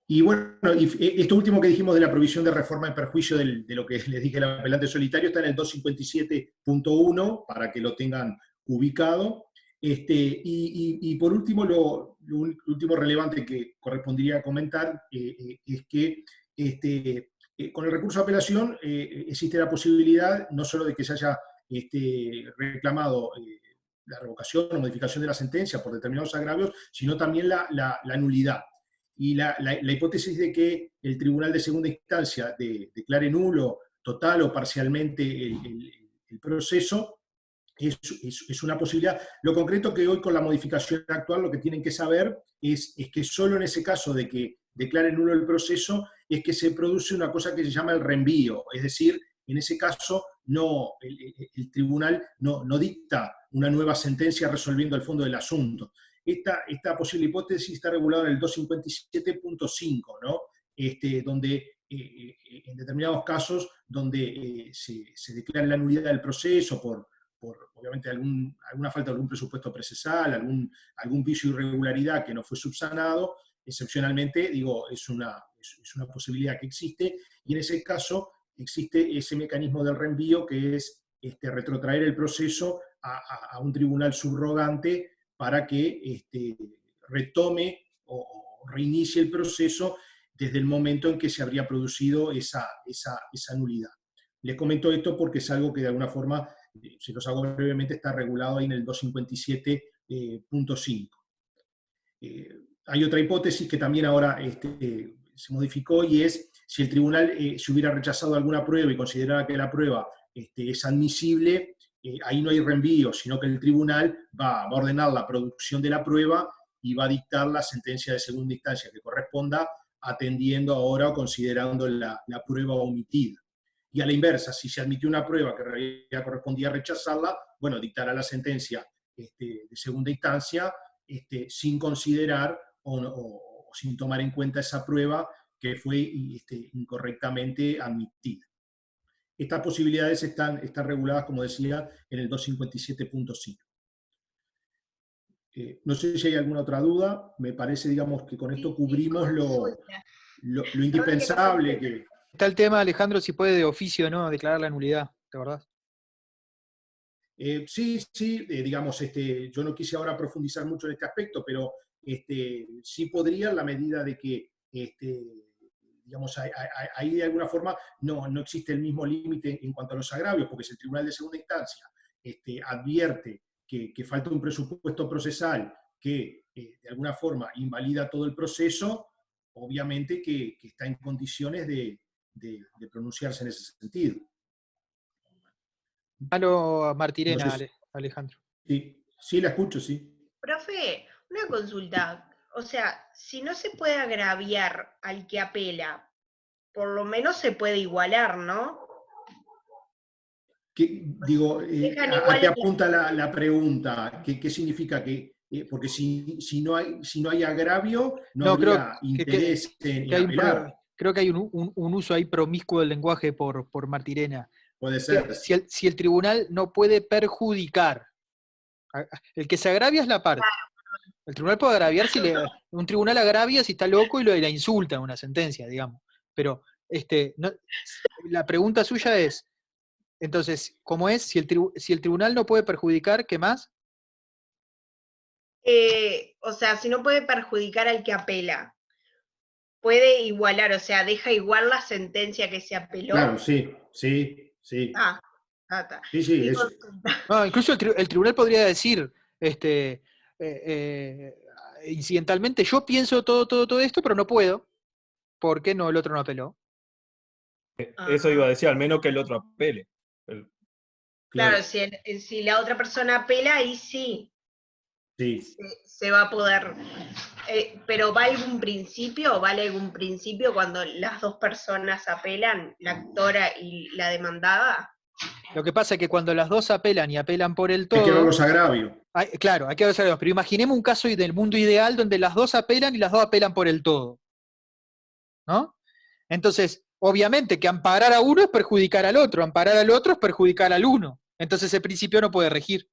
Y bueno, y esto último que dijimos de la provisión de reforma en perjuicio de lo que les dije el apelante solitario está en el 257.1 para que lo tengan ubicado. Y por último, lo último relevante que correspondería comentar es que con el recurso de apelación existe la posibilidad no solo de que se haya reclamado la revocación o modificación de la sentencia por determinados agravios, sino también la nulidad. Y la hipótesis de que el tribunal de segunda instancia declare nulo total o parcialmente el proceso es una posibilidad. Lo concreto que hoy con la modificación actual lo que tienen que saber es que solo en ese caso de que declare nulo el proceso es que se produce una cosa que se llama el reenvío, es decir, en ese caso no, el tribunal no dicta una nueva sentencia resolviendo el fondo del asunto. Esta posible hipótesis está regulada en el 257.5, ¿no? Donde en determinados casos donde se declara la nulidad del proceso por obviamente alguna falta de algún presupuesto procesal, algún vicio de irregularidad que no fue subsanado, excepcionalmente, digo, es una posibilidad que existe, y en ese caso existe ese mecanismo del reenvío que es retrotraer el proceso a un tribunal subrogante para que retome o reinicie el proceso desde el momento en que se habría producido esa nulidad. Les comento esto porque es algo que de alguna forma, si los hago brevemente, está regulado ahí en el 257.5. Hay otra hipótesis que también ahora se modificó, y es si el tribunal se hubiera rechazado alguna prueba y considerara que la prueba es admisible, ahí no hay reenvío, sino que el tribunal va a ordenar la producción de la prueba y va a dictar la sentencia de segunda instancia que corresponda, atendiendo ahora o considerando la prueba omitida. Y a la inversa, si se admitió una prueba que en realidad correspondía rechazarla, bueno, dictará la sentencia de segunda instancia sin considerar o sin tomar en cuenta esa prueba que fue incorrectamente admitida. Estas posibilidades están reguladas, como decía, en el 257.5. No sé si hay alguna otra duda. Me parece, digamos, que con esto cubrimos lo indispensable. Está el tema, Alejandro, si puede de oficio o no declarar la nulidad, ¿te acordás? Sí, digamos, yo no quise ahora profundizar mucho en este aspecto, pero sí podría, en la medida de que, digamos, ahí de alguna forma no existe el mismo límite en cuanto a los agravios, porque si el tribunal de segunda instancia advierte que falta un presupuesto procesal que de alguna forma invalida todo el proceso, obviamente que está en condiciones de pronunciarse en ese sentido. Malo Martirena, No sé Alejandro. Sí, la escucho, sí. Profe, una consulta. O sea, si no se puede agraviar al que apela, por lo menos se puede igualar, ¿no? Digo, ¿a qué apunta la pregunta? ¿Qué significa que? Porque si no hay agravio, no habría interés en apelar. Creo que hay un uso ahí promiscuo del lenguaje por Martirena. Puede ser. Si el tribunal no puede perjudicar, el que se agravia es la parte. El tribunal puede agraviar un tribunal agravia si está loco y la insulta en una sentencia, digamos. Pero la pregunta suya es, entonces, ¿cómo es? Si el tribunal no puede perjudicar, ¿qué más? O sea, si no puede perjudicar al que apela, puede igualar, o sea, deja igual la sentencia que se apeló. Claro, sí. Está. Sí, eso. No, incluso el tribunal podría decir, incidentalmente, yo pienso todo esto, pero no puedo, porque el otro no apeló. Eso iba a decir, al menos que el otro apele. Claro, si la otra persona apela, ahí sí. Se va a poder. Pero ¿vale algún principio cuando las dos personas apelan, la actora y la demandada? Lo que pasa es que cuando las dos apelan y apelan por el todo... Hay que ver los agravios. Claro, hay que ver los agravios. Pero imaginemos un caso del mundo ideal donde las dos apelan y las dos apelan por el todo. ¿No? Entonces, obviamente que amparar a uno es perjudicar al otro, amparar al otro es perjudicar al uno. Entonces ese principio no puede regir.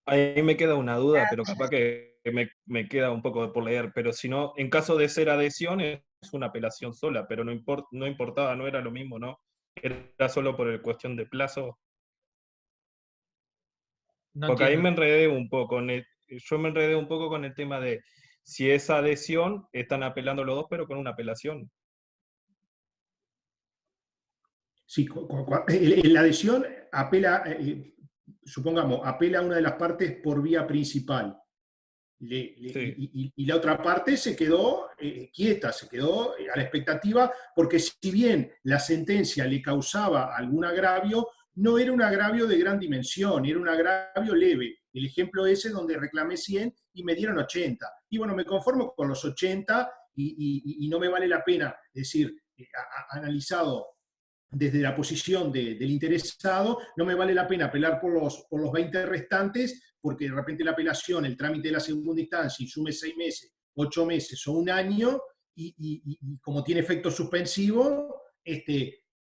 Ahí me queda una duda, pero capaz que me queda un poco por leer. Pero si no, en caso de ser adhesión, es una apelación sola, pero no importaba, no era lo mismo, ¿no? Era solo por el cuestión de plazo. No Porque entiendo. ahí me enredé un poco. Yo me enredé un poco con el tema de si es adhesión, están apelando los dos, pero con una apelación. Sí, en la adhesión apela, supongamos, apela a una de las partes por vía principal. Sí. Y la otra parte se quedó quieta, se quedó a la expectativa, porque si bien la sentencia le causaba algún agravio, no era un agravio de gran dimensión, era un agravio leve. El ejemplo ese donde reclamé 100 y me dieron 80. Y bueno, me conformo con los 80 y no me vale la pena, es decir, analizado desde la posición del interesado, no me vale la pena apelar por los 20 restantes, porque de repente la apelación, el trámite de la segunda instancia, insume 6 meses, 8 meses o un año, y como tiene efecto suspensivo,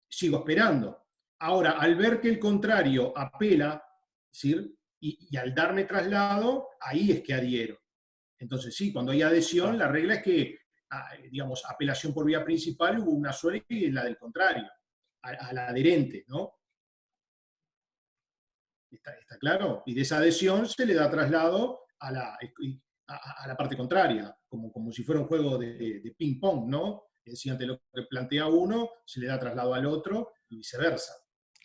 sigo esperando. Ahora, al ver que el contrario apela, ¿sí? y al darme traslado, ahí es que adhiero. Entonces, sí, cuando hay adhesión, la regla es que, digamos, apelación por vía principal, hubo una sola y es la del contrario, al adherente, ¿no? ¿Está claro? Y de esa adhesión se le da traslado a la parte contraria, como si fuera un juego de ping-pong, ¿no? Es decir, ante lo que plantea uno, se le da traslado al otro y viceversa.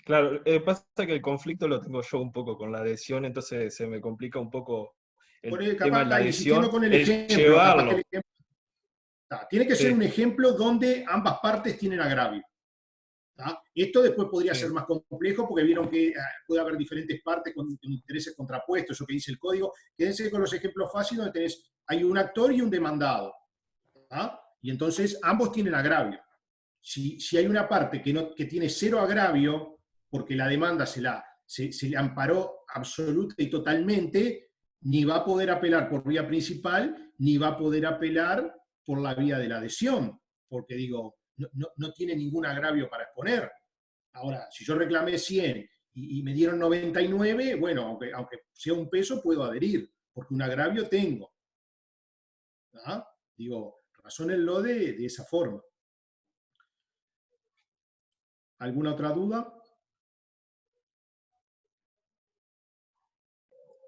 Claro, pasa que el conflicto lo tengo yo un poco con la adhesión, entonces se me complica un poco el tema de la insistiendo adhesión, con el es ejemplo, capaz que el llevarlo. ejemplo tiene que ser un ejemplo donde ambas partes tienen agravio. Esto después podría ser más complejo porque vieron que puede haber diferentes partes con intereses contrapuestos, eso que dice el código. Quédense con los ejemplos fáciles donde hay un actor y un demandado. Y entonces ambos tienen agravio. Si hay una parte que tiene cero agravio, porque la demanda se le amparó absoluta y totalmente, ni va a poder apelar por vía principal, ni va a poder apelar por la vía de la adhesión, porque digo, no tiene ningún agravio para exponer. Ahora, si yo reclamé 100 y me dieron 99, bueno, aunque sea un peso, puedo adherir, porque un agravio tengo. Digo, razónenlo de esa forma. ¿Alguna otra duda?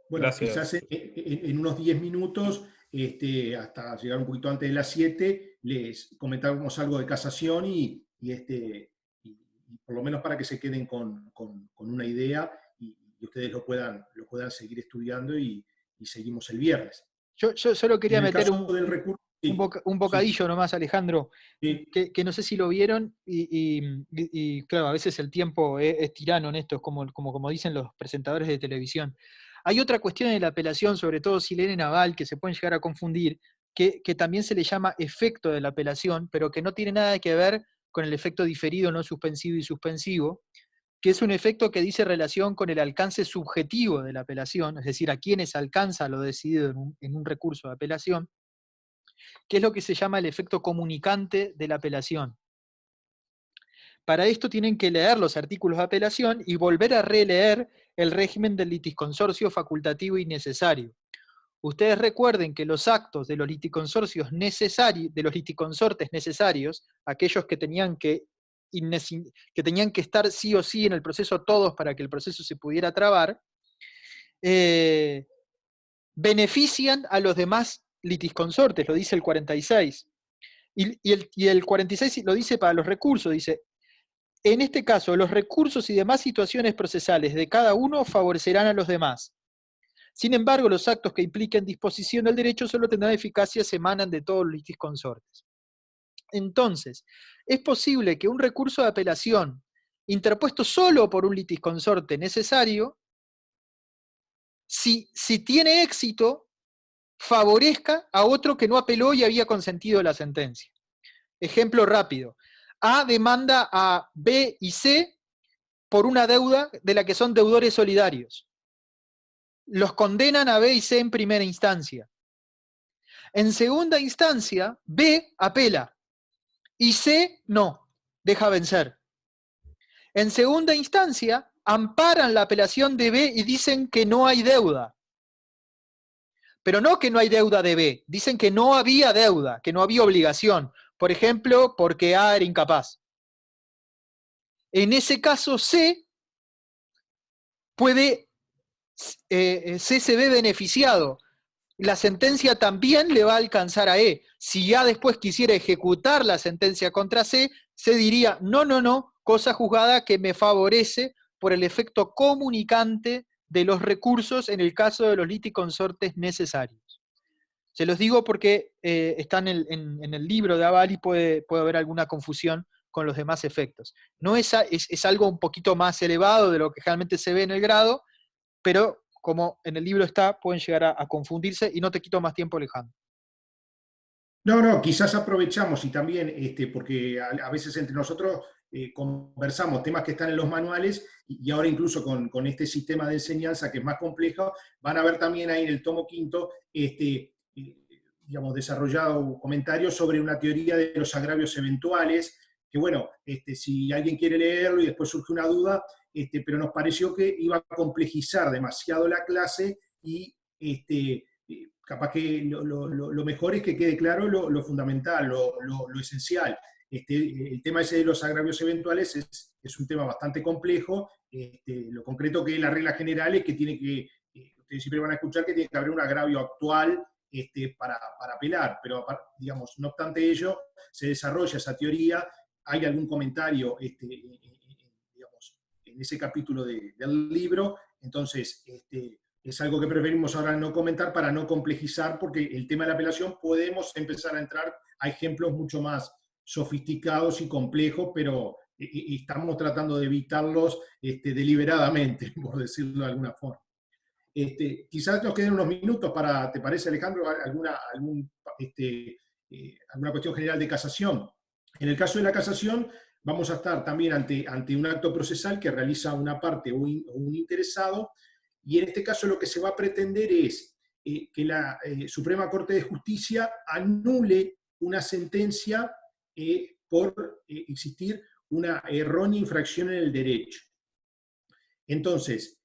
Bueno, Gracias. quizás en unos 10 minutos, hasta llegar un poquito antes de las 7, les comentamos algo de casación y por lo menos para que se queden con una idea y ustedes lo puedan seguir estudiando y seguimos el viernes. Yo solo quería En el meter caso del recurso, un bocadillo nomás, Alejandro, sí. que no sé si lo vieron, y claro, a veces el tiempo es tirano en esto, como dicen los presentadores de televisión. Hay otra cuestión en la apelación, sobre todo si leen naval, que se pueden llegar a confundir, que también se le llama efecto de la apelación, pero que no tiene nada que ver con el efecto diferido, no suspensivo y suspensivo, que es un efecto que dice relación con el alcance subjetivo de la apelación, es decir, a quienes alcanza lo decidido en un recurso de apelación, que es lo que se llama el efecto comunicante de la apelación. Para esto tienen que leer los artículos de apelación y volver a releer el régimen del litisconsorcio facultativo y necesario. Ustedes recuerden que los actos de los liticonsorcios necesarios, de los liticonsortes necesarios, aquellos que tenían que estar sí o sí en el proceso todos para que el proceso se pudiera trabar, benefician a los demás litisconsortes, lo dice el 46. Y el 46 lo dice para los recursos, dice, en este caso, los recursos y demás situaciones procesales de cada uno favorecerán a los demás. Sin embargo, los actos que impliquen disposición del derecho solo tendrán eficacia si emanan de todos los litisconsortes. Entonces, es posible que un recurso de apelación interpuesto solo por un litisconsorte necesario, si tiene éxito, favorezca a otro que no apeló y había consentido la sentencia. Ejemplo rápido. A demanda a B y C por una deuda de la que son deudores solidarios. Los condenan a B y C en primera instancia. En segunda instancia, B apela y C no, deja vencer. En segunda instancia, amparan la apelación de B y dicen que no hay deuda. Pero no que no hay deuda de B, dicen que no había deuda, que no había obligación. Por ejemplo, porque A era incapaz. En ese caso, C se ve beneficiado. La sentencia también le va a alcanzar a E. Si A después quisiera ejecutar la sentencia contra C, se diría, no, cosa juzgada que me favorece por el efecto comunicante de los recursos en el caso de los liticonsortes necesarios. Se los digo porque están en el libro de Aval y puede haber alguna confusión con los demás efectos. No es algo un poquito más elevado de lo que generalmente se ve en el grado, pero como en el libro está, pueden llegar a confundirse, y no te quito más tiempo, Alejandro. No, quizás aprovechamos y también, porque a veces entre nosotros conversamos temas que están en los manuales y ahora incluso con este sistema de enseñanza que es más complejo, van a ver también ahí en el tomo quinto, digamos, desarrollado comentarios sobre una teoría de los agravios eventuales, que bueno, si alguien quiere leerlo y después surge una duda, pero nos pareció que iba a complejizar demasiado la clase y capaz que lo mejor es que quede claro lo fundamental, lo esencial. El tema ese de los agravios eventuales es un tema bastante complejo. Lo concreto que es la regla general es que tiene que, ustedes siempre van a escuchar que tiene que haber un agravio actual para apelar, pero digamos, no obstante ello, se desarrolla esa teoría. Hay algún comentario digamos, en ese capítulo del libro, entonces es algo que preferimos ahora no comentar para no complejizar, porque el tema de la apelación podemos empezar a entrar a ejemplos mucho más sofisticados y complejos, pero estamos tratando de evitarlos deliberadamente, por decirlo de alguna forma. Quizás nos queden unos minutos para, ¿te parece, Alejandro, alguna cuestión general de casación? En el caso de la casación, vamos a estar también ante un acto procesal que realiza una parte o un interesado, y en este caso lo que se va a pretender es que la Suprema Corte de Justicia anule una sentencia por existir una errónea infracción en el derecho. Entonces,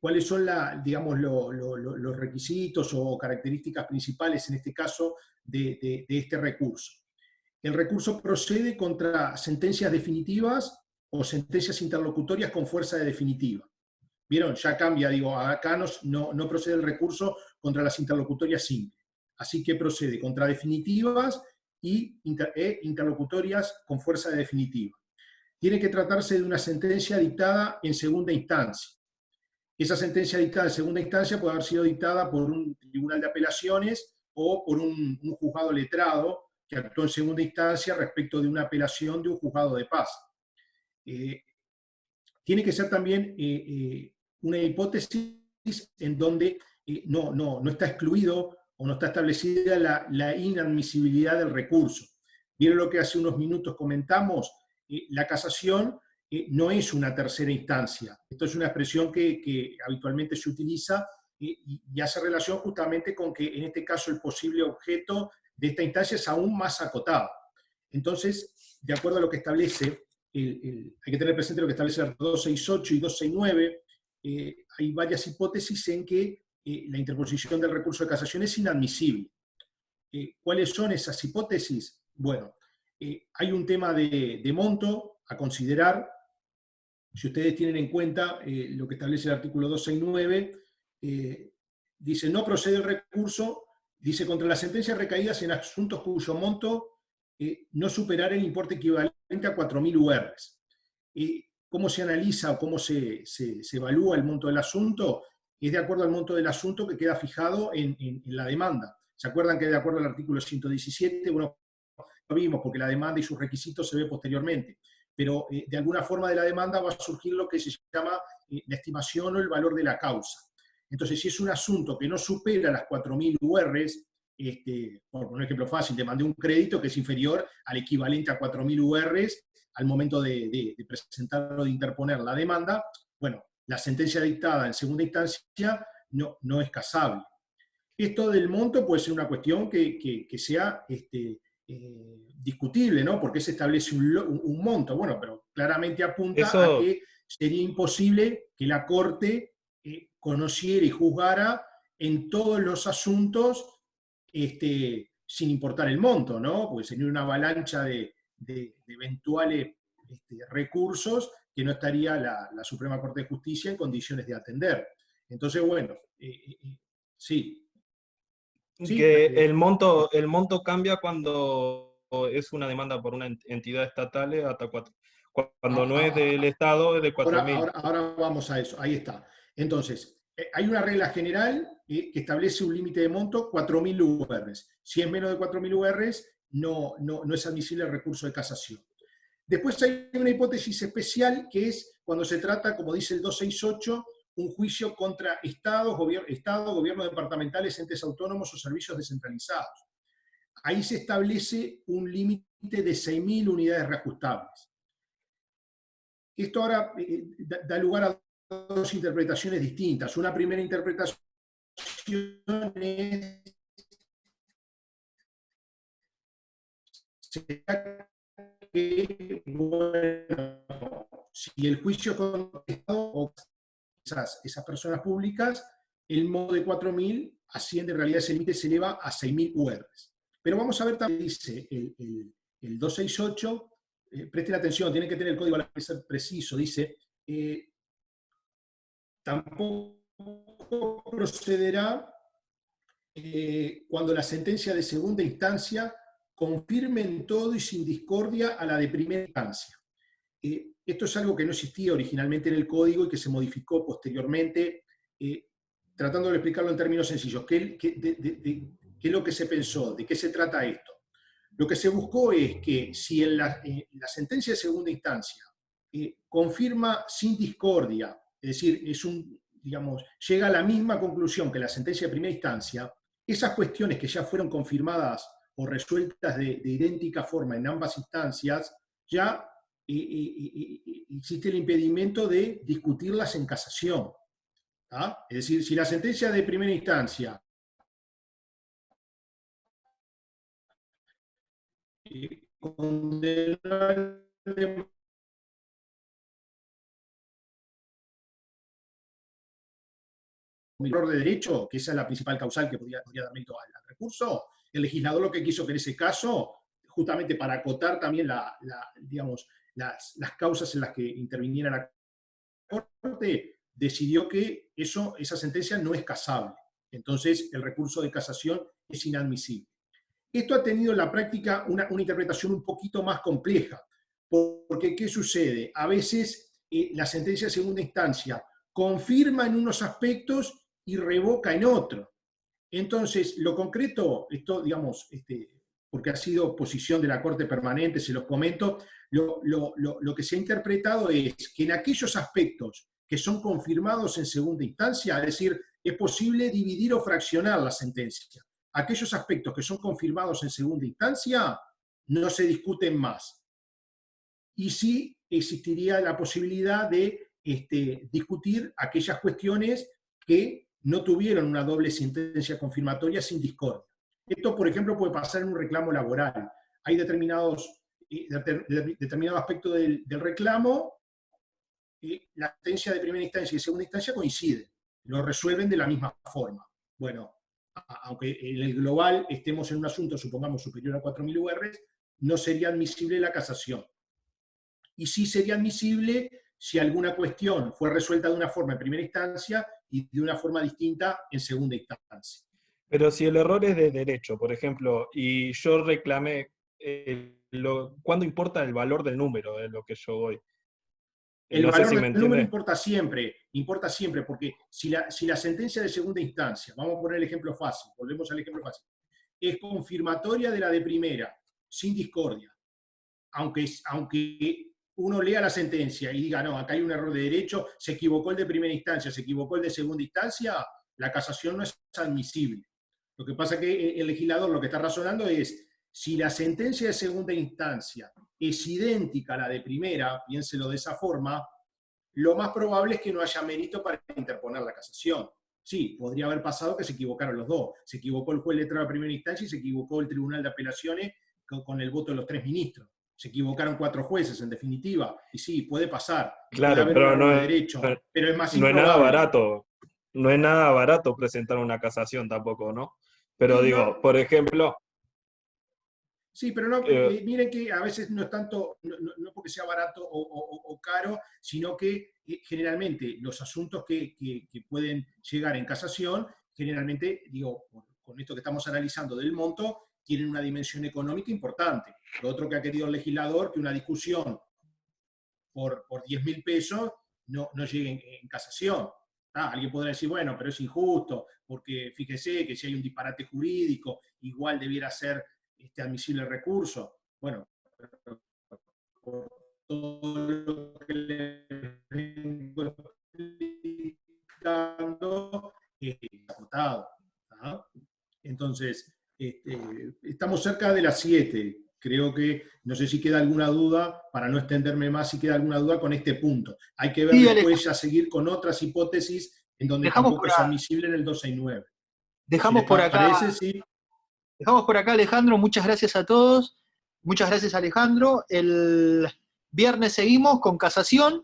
¿cuáles son digamos, los requisitos o características principales en este caso de este recurso? El recurso procede contra sentencias definitivas o sentencias interlocutorias con fuerza de definitiva. ¿Vieron? Ya cambia, digo, acá no procede el recurso contra las interlocutorias simples. Así que procede contra definitivas e interlocutorias con fuerza de definitiva. Tiene que tratarse de una sentencia dictada en segunda instancia. Esa sentencia dictada en segunda instancia puede haber sido dictada por un tribunal de apelaciones o por un juzgado letrado que actuó en segunda instancia respecto de una apelación de un juzgado de paz. Tiene que ser también una hipótesis en donde no está excluido o no está establecida la inadmisibilidad del recurso. ¿Vieron lo que hace unos minutos comentamos? La casación no es una tercera instancia. Esto es una expresión que habitualmente se utiliza y hace relación justamente con que en este caso el posible objeto de esta instancia es aún más acotado. Entonces, de acuerdo a lo que establece, hay que tener presente lo que establece el artículo 268 y 269, hay varias hipótesis en que la interposición del recurso de casación es inadmisible. ¿Cuáles son esas hipótesis? Bueno, hay un tema de monto a considerar. Si ustedes tienen en cuenta lo que establece el artículo 269, dice, no procede el recurso, dice, contra las sentencias recaídas en asuntos cuyo monto no superar el importe equivalente a 4.000 URs. ¿Cómo se analiza o cómo se evalúa el monto del asunto? Es de acuerdo al monto del asunto que queda fijado en la demanda. ¿Se acuerdan que de acuerdo al artículo 117, bueno, lo vimos porque la demanda y sus requisitos se ve posteriormente, pero de alguna forma de la demanda va a surgir lo que se llama la estimación o el valor de la causa. Entonces, si es un asunto que no supera las 4.000 URs, por poner un ejemplo fácil, demandé un crédito que es inferior al equivalente a 4.000 URs al momento de presentar o de interponer la demanda, bueno, la sentencia dictada en segunda instancia no es casable. Esto del monto puede ser una cuestión que sea discutible, ¿no? Porque se establece un monto, bueno, pero claramente apunta a que sería imposible que la Corte conociera y juzgara en todos los asuntos sin importar el monto, ¿no? Porque sería una avalancha de eventuales recursos que no estaría la Suprema Corte de Justicia en condiciones de atender. Entonces, bueno, sí. Que el monto cambia cuando es una demanda por una entidad estatal hasta Cuando no es del Estado, es de 4.000. Ahora vamos a eso, ahí está. Entonces, hay una regla general que establece un límite de monto, 4.000 URs. Si es menos de 4.000 URs, no es admisible el recurso de casación. Después hay una hipótesis especial que es cuando se trata, como dice el 268, un juicio contra Estado, gobiernos departamentales, entes autónomos o servicios descentralizados. Ahí se establece un límite de 6.000 unidades reajustables. Esto ahora da lugar a dos interpretaciones distintas. Una primera interpretación es que, bueno, si el juicio contestado o esas personas públicas, el modo de 4.000 asciende, en realidad ese límite se eleva a 6.000 URs. Pero vamos a ver también, dice el 268, presten atención, tienen que tener el código a ser preciso, dice, tampoco procederá cuando la sentencia de segunda instancia confirme en todo y sin discordia a la de primera instancia. Esto es algo que no existía originalmente en el código y que se modificó posteriormente, tratando de explicarlo en términos sencillos. ¿Qué es lo que se pensó? ¿De qué se trata esto? Lo que se buscó es que si en la sentencia de segunda instancia confirma sin discordia, es decir, llega a la misma conclusión que la sentencia de primera instancia, esas cuestiones que ya fueron confirmadas o resueltas de idéntica forma en ambas instancias, ya existe el impedimento de discutirlas en casación. ¿Ah? Es decir, si la sentencia de primera instancia condena un error de derecho, que esa es la principal causal que podría dar mérito al recurso, el legislador lo que quiso que en ese caso, justamente para acotar también las causas en las que interviniera la Corte, decidió que esa sentencia no es casable. Entonces, el recurso de casación es inadmisible. Esto ha tenido en la práctica una interpretación un poquito más compleja, porque ¿qué sucede? A veces la sentencia de segunda instancia confirma en unos aspectos y revoca en otro. Entonces, lo concreto, esto, porque ha sido posición de la Corte Permanente, se los comento, lo que se ha interpretado es que en aquellos aspectos que son confirmados en segunda instancia, es decir, es posible dividir o fraccionar la sentencia. Aquellos aspectos que son confirmados en segunda instancia no se discuten más. Y sí existiría la posibilidad de discutir aquellas cuestiones que no tuvieron una doble sentencia confirmatoria sin discordia. Esto, por ejemplo, puede pasar en un reclamo laboral. Hay determinado aspecto del reclamo, la sentencia de primera instancia y segunda instancia coinciden, lo resuelven de la misma forma. Bueno, aunque en el global estemos en un asunto, supongamos, superior a 4.000 URs, no sería admisible la casación. Y sí sería admisible si alguna cuestión fue resuelta de una forma en primera instancia y de una forma distinta en segunda instancia. Pero si el error es de derecho, por ejemplo, y yo reclamé, ¿cuándo importa el valor del número de lo que yo voy? El valor del número importa siempre, porque si la sentencia de segunda instancia, vamos a poner el ejemplo fácil, volvemos al ejemplo fácil, es confirmatoria de la de primera, sin discordia, aunque uno lea la sentencia y diga, no, acá hay un error de derecho, se equivocó el de primera instancia, se equivocó el de segunda instancia, la casación no es admisible. Lo que pasa es que el legislador lo que está razonando es, si la sentencia de segunda instancia es idéntica a la de primera, piénselo de esa forma, lo más probable es que no haya mérito para interponer la casación. Sí, podría haber pasado que se equivocaron los dos. Se equivocó el juez letrado de primera instancia y se equivocó el Tribunal de Apelaciones con el voto de los 3 ministros. Se equivocaron 4 jueces, en definitiva. Y sí, puede pasar. Claro, puede pero no es derecho, pero es más no improbable. Es nada barato. No es nada barato presentar una casación tampoco, ¿no? Pero sí, digo, no, por ejemplo... Sí, pero no, miren que a veces no es tanto, no porque sea barato o caro, sino que generalmente los asuntos que pueden llegar en casación, generalmente, digo, con esto que estamos analizando del monto, tienen una dimensión económica importante. Lo otro que ha querido el legislador, que una discusión por 10.000 pesos no llegue en casación. Alguien podrá decir, bueno, pero es injusto, porque fíjese que si hay un disparate jurídico, igual debiera ser admisible el recurso. Bueno, por todo lo que le vengo explicando, agotado. Entonces, estamos cerca de las 7. Creo que, no sé si queda alguna duda, para no extenderme más, si queda alguna duda con este punto. Hay que ver después ya seguir con otras hipótesis en donde tampoco es admisible en el 269. Dejamos por acá. Parece, sí. Dejamos por acá, Alejandro. Muchas gracias a todos. Muchas gracias, Alejandro. El viernes seguimos con casación.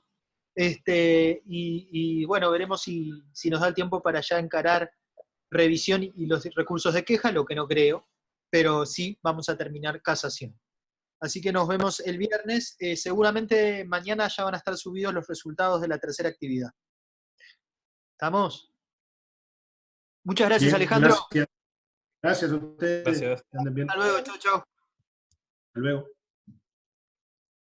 Y bueno, veremos si nos da el tiempo para ya encarar revisión y los recursos de queja, lo que no creo, pero sí vamos a terminar casación. Así que nos vemos el viernes. Seguramente mañana ya van a estar subidos los resultados de la tercera actividad. ¿Estamos? Muchas gracias, bien, Alejandro. Gracias a ustedes. Gracias. Hasta luego, chau, chau. Hasta luego.